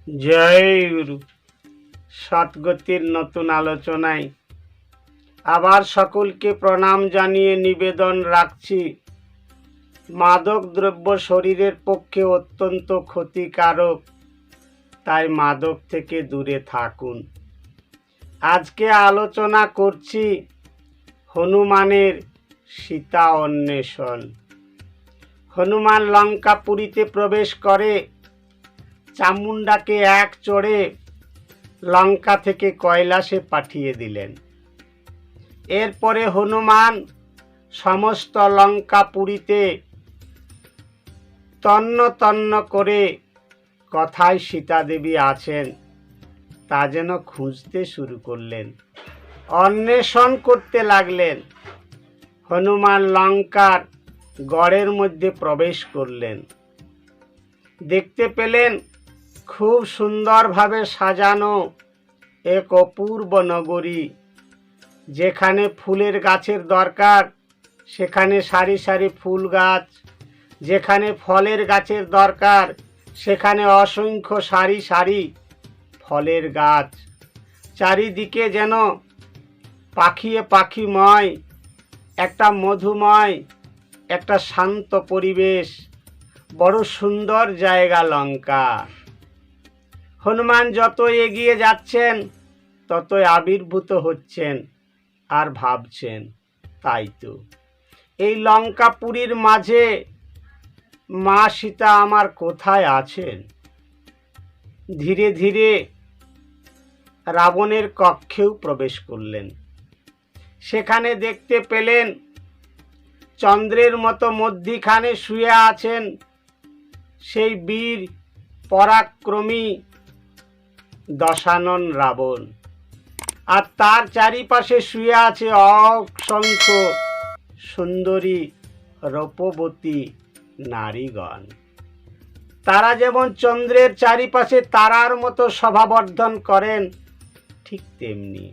জয় গুরু। সৎগতির নতুন আলোচনায় আবার সকলকে প্রণাম জানিয়ে নিবেদন রাখছি, মাদক দ্রব্য শরীরের পক্ষে অত্যন্ত ক্ষতিকারক, তাই মাদক থেকে দূরে থাকুন। আজকে আলোচনা করছি হনুমানের সীতা অন্বেষণ। হনুমান লঙ্কাপুরীতে প্রবেশ করে চামুণ্ডাকে এক চড়ে লঙ্কা থেকে কৈলাসে পাঠিয়ে দিলেন। এরপরে হনুমান সমস্ত লঙ্কাপুরীতে তন্ন তন্ন করে কোথায় সীতা দেবী আছেন তা যেন খুঁজতে শুরু করলেন, অন্বেষণ করতে লাগলেন। হনুমান লঙ্কার গড়ের মধ্যে প্রবেশ করলেন। দেখতে পেলেন খুব সুন্দরভাবে সাজানো এক অপূর্ব নগরী। যেখানে ফুলের গাছের দরকার সেখানে সারি সারি ফুল গাছ, যেখানে ফলের গাছের দরকার সেখানে অসংখ্য সারি সারি ফলের গাছ। চারিদিকে যেন পাখিয়ে পাখিময়, একটা মধুময়, একটা শান্ত পরিবেশ, বড় সুন্দর জায়গা লঙ্কা। হনুমান যত এগিয়ে যাচ্ছেন ততই আবির্ভূত হচ্ছেন আর ভাবছেন, তাই তো এই লঙ্কাপুরীর মাঝে মা সীতা আমার কোথায় আছেন। ধীরে ধীরে রাবণের কক্ষেও প্রবেশ করলেন। সেখানে দেখতে পেলেন চন্দ্রের মতো মধ্যিখানে শুয়ে আছেন সেই বীর পরাক্রমী দশানন রাবণ, আর তার চারিপাশে শুয়ে আছে অসংখ্য সুন্দরী রূপবতী নারীগণ। তারা যেমন চন্দ্রের চারিপাশে তারার মতো শোভাবর্ধন করেন, ঠিক তেমনি।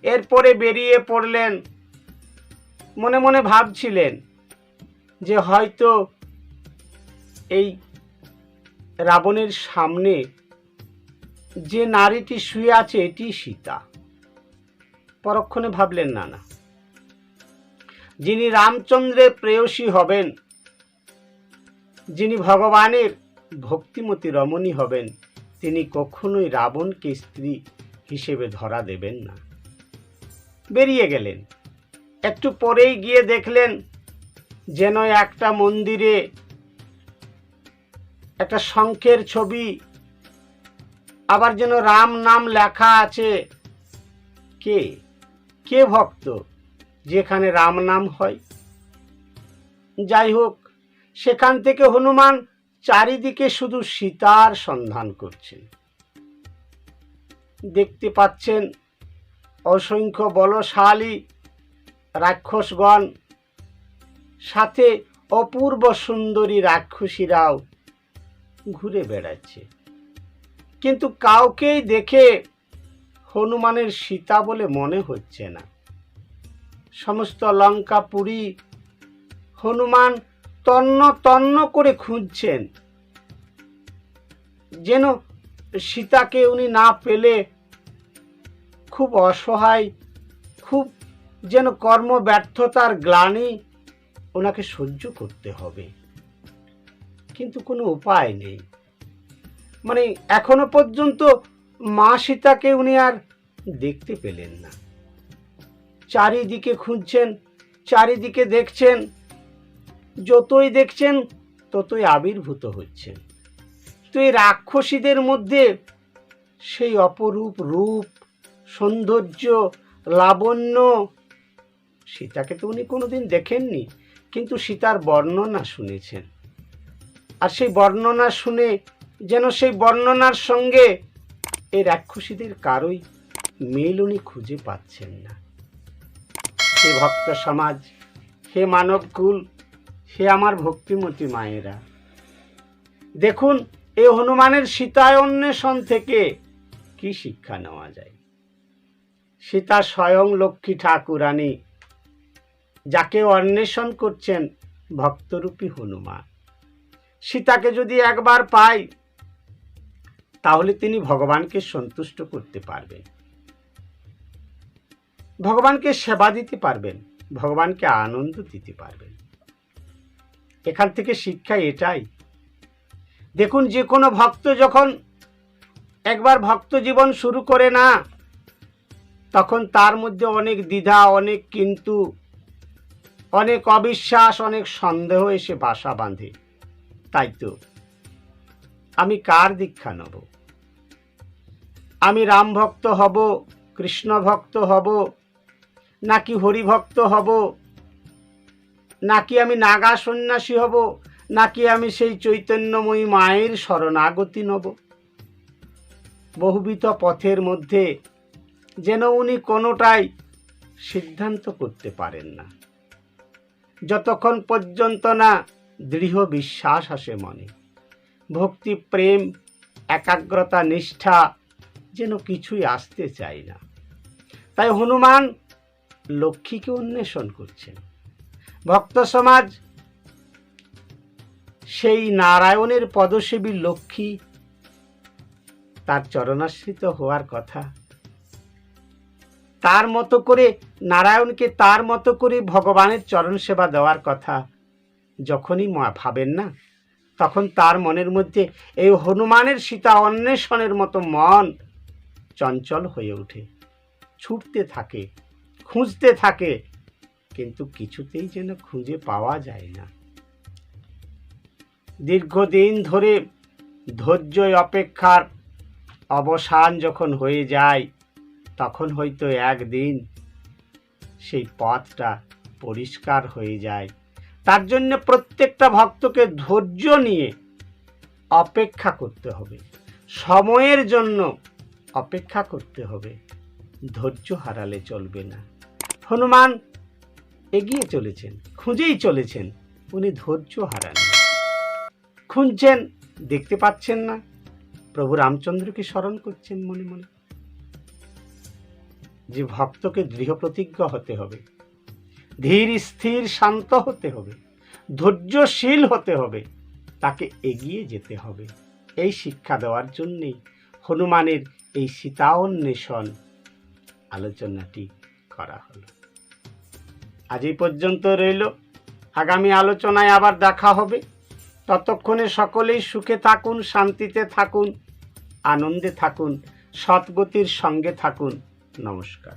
এরপরে বেরিয়ে পড়লেন। মনে মনে ভাবছিলেন যে হয়তো এই রাবণের সামনে যে নারীটি শুয়ে আছে এটি সীতা। পরক্ষণে ভাবলেন না, যিনি রামচন্দ্রের প্রেয়সী হবেন, যিনি ভগবানের ভক্তিমতী রমণী হবেন, তিনি কখনোই রাবণকে স্ত্রী হিসেবে ধরা দেবেন না। বেরিয়ে গেলেন। একটু পরেই গিয়ে দেখলেন যেন একটা মন্দিরে একটা শঙ্খের ছবি, আবার যেন রাম নাম লেখা আছে। কে কে ভক্ত যেখানে রাম নাম হয়? যাই হোক, সেখান থেকে হনুমান চারিদিকে শুধু সীতার সন্ধান করছেন। দেখতে পাচ্ছেন অসংখ্য বলশালী রাক্ষসগণ, সাথে অপূর্ব সুন্দরী রাক্ষসীরাও ঘুরে বেড়াচ্ছে, কিন্তু কাউকেই দেখে হনুমানের সীতা বলে মনে হচ্ছে না। সমস্ত লঙ্কাপুরী হনুমান তন্ন তন্ন করে খুঁজছেন, যেন সীতাকে উনি না পেলে খুব অসহায়, খুব যেন কর্মব্যর্থতার গ্লানি ওনাকে সহ্য করতে হবে, কিন্তু কোনো উপায় নেই। মানে এখনো পর্যন্ত মা সীতাকে উনি আর দেখতে পেলেন না। চারিদিকে খুঁজছেন, চারিদিকে দেখছেন, যতই দেখছেন ততই আবির্ভূত হচ্ছেন। তো এই রাক্ষসীদের মধ্যে সেই অপরূপ রূপ, সৌন্দর্য, লাবণ্য, সীতাকে তো উনি কোনোদিন দেখেননি, কিন্তু সীতার বর্ণনা শুনেছেন। আর সেই বর্ণনা শুনে যেন সেই বর্ণনার সঙ্গে এই রাক্ষসীদের কারোই মিল উনি খুঁজে পাচ্ছেন না। হে ভক্ত সমাজ, হে মানবকুল, হে আমার ভক্তিমতী মায়েরা, দেখুন এই হনুমানের সীতা অন্বেষণ থেকে কি শিক্ষা নেওয়া যায়। সীতা স্বয়ং লক্ষ্মী ঠাকুরানী, যাকে অন্বেষণ করছেন ভক্তরূপী হনুমান। সীতাকে যদি একবার পাই তাহলে তিনি ভগবানকে সন্তুষ্ট করতে পারবেন, ভগবানকে সেবা দিতে পারবেন, ভগবানকে আনন্দ দিতে পারবেন। এখান থেকে শিক্ষা এটাই। দেখুন, যে কোনো ভক্ত যখন একবার ভক্ত জীবন শুরু করে না, তখন তার মধ্যে অনেক দ্বিধা, অনেক কিন্তু, অনেক অবিশ্বাস, অনেক সন্দেহ এসে বাসা বাঁধে। তাই তো আমি কার দীক্ষা নেব? আমি রাম ভক্ত হব, কৃষ্ণ ভক্ত হব, নাকি হরি ভক্ত হব, নাকি আমি নাগা সন্ন্যাসী হব, নাকি আমি সেই চৈতন্যময়ী মায়ের শরণাগতি নেব? বহুবিধ পথের মধ্যে যেন উনি কোনোটাই সিদ্ধান্ত করতে পারেন না, যতক্ষণ পর্যন্ত না দৃঢ় বিশ্বাস আসে মনে, ভক্তি, প্রেম, একাগ্রতা, নিষ্ঠা যেন কিছুই আসতে চায় না। তাই হনুমান লক্ষ্মীকে অন্বেষণ করছেন। ভক্ত সমাজ সেই নারায়ণের পদসেবী লক্ষ্মী, তার চরণাশ্রিত হওয়ার কথা, তার মতো করে নারায়ণকে তার মতো করে ভগবানের চরণ সেবা দেওয়ার কথা যখনই ভাবেন না, তখন তার মনের মধ্যে এই হনুমানের সীতা অন্বেষণের মতো মন চঞ্চল হয়ে ওঠে, ছুটতে থাকে, খুঁজতে থাকে, কিন্তু কিছুতেই যেন খুঁজে পাওয়া যায় না। দীর্ঘদিন ধরে ধৈর্য অপেক্ষার অবসান যখন হয়ে যায়, তখন হয়তো একদিন সেই পথটা পরিষ্কার হয়ে যায়। তার জন্য প্রত্যেকটা ভক্তকে ধৈর্য নিয়ে অপেক্ষা করতে হবে, সময়ের জন্য অপেক্ষা করতে হবে, ধৈর্য হারালে চলবে না। হনুমান এগিয়ে চলেছেন, খুঁজেই চলেছেন, উনি ধৈর্য হারান, খুঁজছেন, দেখতে পাচ্ছেন না, প্রভু রামচন্দ্রকে স্মরণ করছেন মনে মনে। যে ভক্তকে দৃঢ় প্রতিজ্ঞ হতে হবে, ধীর স্থির শান্ত হতে হবে, ধৈর্যশীল হতে হবে, তাকে এগিয়ে যেতে হবে। এই শিক্ষা দেওয়ার জন্যেই হনুমানের এই সীতা অন্বেষণ আলোচনাটি করা হলো। আজ এই পর্যন্ত রইল, আগামী আলোচনায় আবার দেখা হবে। ততক্ষণে সকলেই সুখে থাকুন, শান্তিতে থাকুন, আনন্দে থাকুন, সৎগতির সঙ্গে থাকুন। নমস্কার।